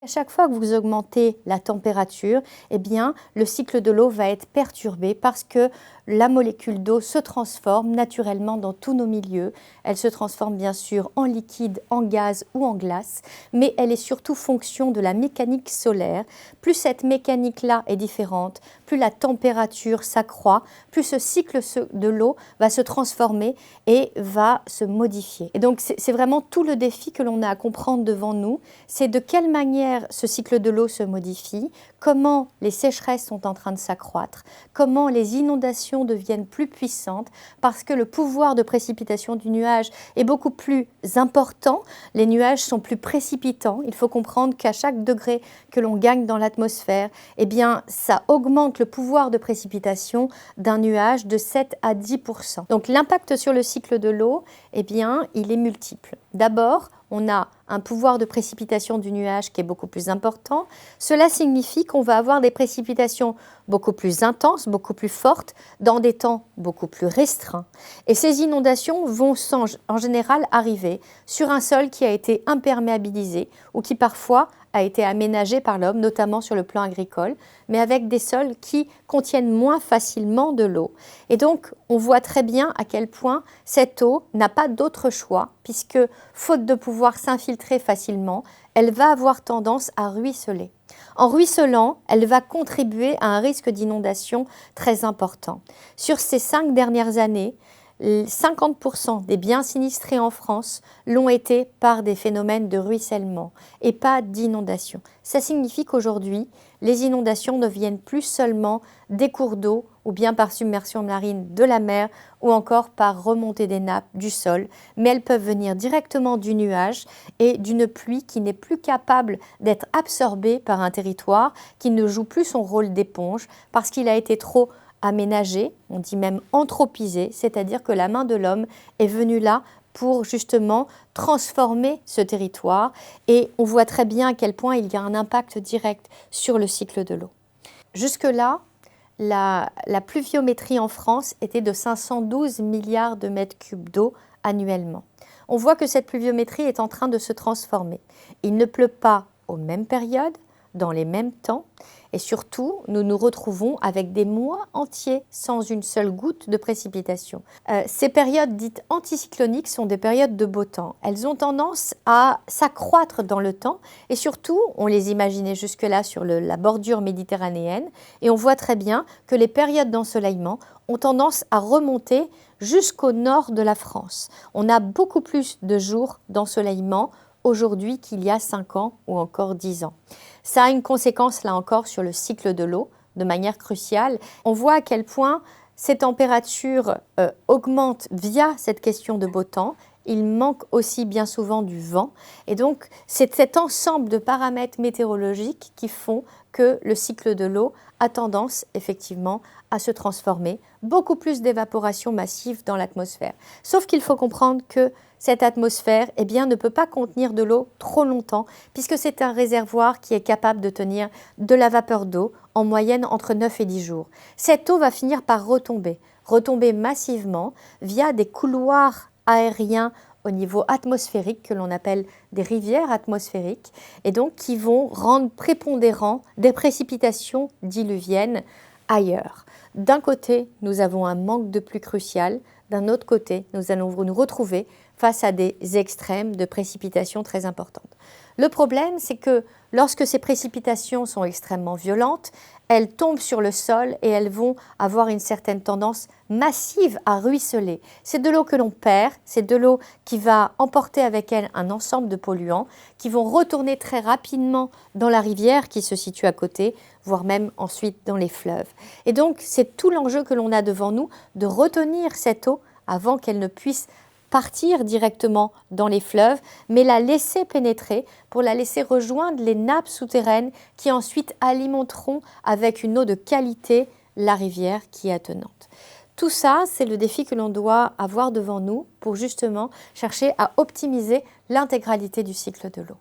À chaque fois que vous augmentez la température, eh bien, le cycle de l'eau va être perturbé parce que la molécule d'eau se transforme naturellement dans tous nos milieux. Elle se transforme bien sûr en liquide, en gaz ou en glace, mais elle est surtout fonction de la mécanique solaire. Plus cette mécanique-là est différente, plus la température s'accroît, plus ce cycle de l'eau va se transformer et va se modifier. Et donc c'est vraiment tout le défi que l'on a à comprendre devant nous, c'est de quelle manière ce cycle de l'eau se modifie, comment les sécheresses sont en train de s'accroître, comment les inondations deviennent plus puissantes parce que le pouvoir de précipitation du nuage est beaucoup plus important, les nuages sont plus précipitants. Il faut comprendre qu'à chaque degré que l'on gagne dans l'atmosphère, eh bien, ça augmente le pouvoir de précipitation d'un nuage de 7 à 10%. Donc l'impact sur le cycle de l'eau, eh bien, il est multiple. D'abord, on a un pouvoir de précipitation du nuage qui est beaucoup plus important. Cela signifie qu'on va avoir des précipitations beaucoup plus intenses, beaucoup plus fortes, dans des temps beaucoup plus restreints. Et ces inondations vont en général arriver sur un sol qui a été imperméabilisé ou qui parfois a été aménagé par l'homme, notamment sur le plan agricole, mais avec des sols qui contiennent moins facilement de l'eau. Et donc, on voit très bien à quel point cette eau n'a pas d'autre choix, puisque, faute de pouvoir s'infiltrer facilement, elle va avoir tendance à ruisseler. En ruisselant, elle va contribuer à un risque d'inondation très important. Sur ces 5 dernières années, 50% des biens sinistrés en France l'ont été par des phénomènes de ruissellement et pas d'inondation. Ça signifie qu'aujourd'hui, les inondations ne viennent plus seulement des cours d'eau ou bien par submersion marine de la mer ou encore par remontée des nappes du sol, mais elles peuvent venir directement du nuage et d'une pluie qui n'est plus capable d'être absorbée par un territoire, qui ne joue plus son rôle d'éponge parce qu'il a été trop aménagé, on dit même anthropisé, c'est-à-dire que la main de l'homme est venue là pour justement transformer ce territoire et on voit très bien à quel point il y a un impact direct sur le cycle de l'eau. Jusque-là, la pluviométrie en France était de 512 milliards de mètres cubes d'eau annuellement. On voit que cette pluviométrie est en train de se transformer. Il ne pleut pas aux mêmes périodes, dans les mêmes temps, et surtout, nous nous retrouvons avec des mois entiers sans une seule goutte de précipitation. Ces périodes dites anticycloniques sont des périodes de beau temps. Elles ont tendance à s'accroître dans le temps, et surtout, on les imaginait jusque-là sur la bordure méditerranéenne, et on voit très bien que les périodes d'ensoleillement ont tendance à remonter jusqu'au nord de la France. On a beaucoup plus de jours d'ensoleillement aujourd'hui qu'il y a 5 ans ou encore 10 ans. Ça a une conséquence, là encore, sur le cycle de l'eau, de manière cruciale. On voit à quel point ces températures augmentent via cette question de beau temps. Il manque aussi bien souvent du vent. Et donc, c'est cet ensemble de paramètres météorologiques qui font que le cycle de l'eau a tendance, effectivement, à se transformer. Beaucoup plus d'évaporation massive dans l'atmosphère. Sauf qu'il faut comprendre que cette atmosphère eh bien, ne peut pas contenir de l'eau trop longtemps puisque c'est un réservoir qui est capable de tenir de la vapeur d'eau en moyenne entre 9 et 10 jours. Cette eau va finir par retomber massivement via des couloirs aériens au niveau atmosphérique que l'on appelle des rivières atmosphériques et donc qui vont rendre prépondérant des précipitations diluviennes ailleurs. D'un côté, nous avons un manque de pluie crucial, d'un autre côté, nous allons nous retrouver face à des extrêmes de précipitations très importantes. Le problème, c'est que lorsque ces précipitations sont extrêmement violentes, elles tombent sur le sol et elles vont avoir une certaine tendance massive à ruisseler. C'est de l'eau que l'on perd, c'est de l'eau qui va emporter avec elle un ensemble de polluants qui vont retourner très rapidement dans la rivière qui se situe à côté, voire même ensuite dans les fleuves. Et donc, c'est tout l'enjeu que l'on a devant nous de retenir cette eau avant qu'elle ne puisse partir directement dans les fleuves, mais la laisser pénétrer pour la laisser rejoindre les nappes souterraines qui ensuite alimenteront avec une eau de qualité la rivière qui est attenante. Tout ça, c'est le défi que l'on doit avoir devant nous pour justement chercher à optimiser l'intégralité du cycle de l'eau.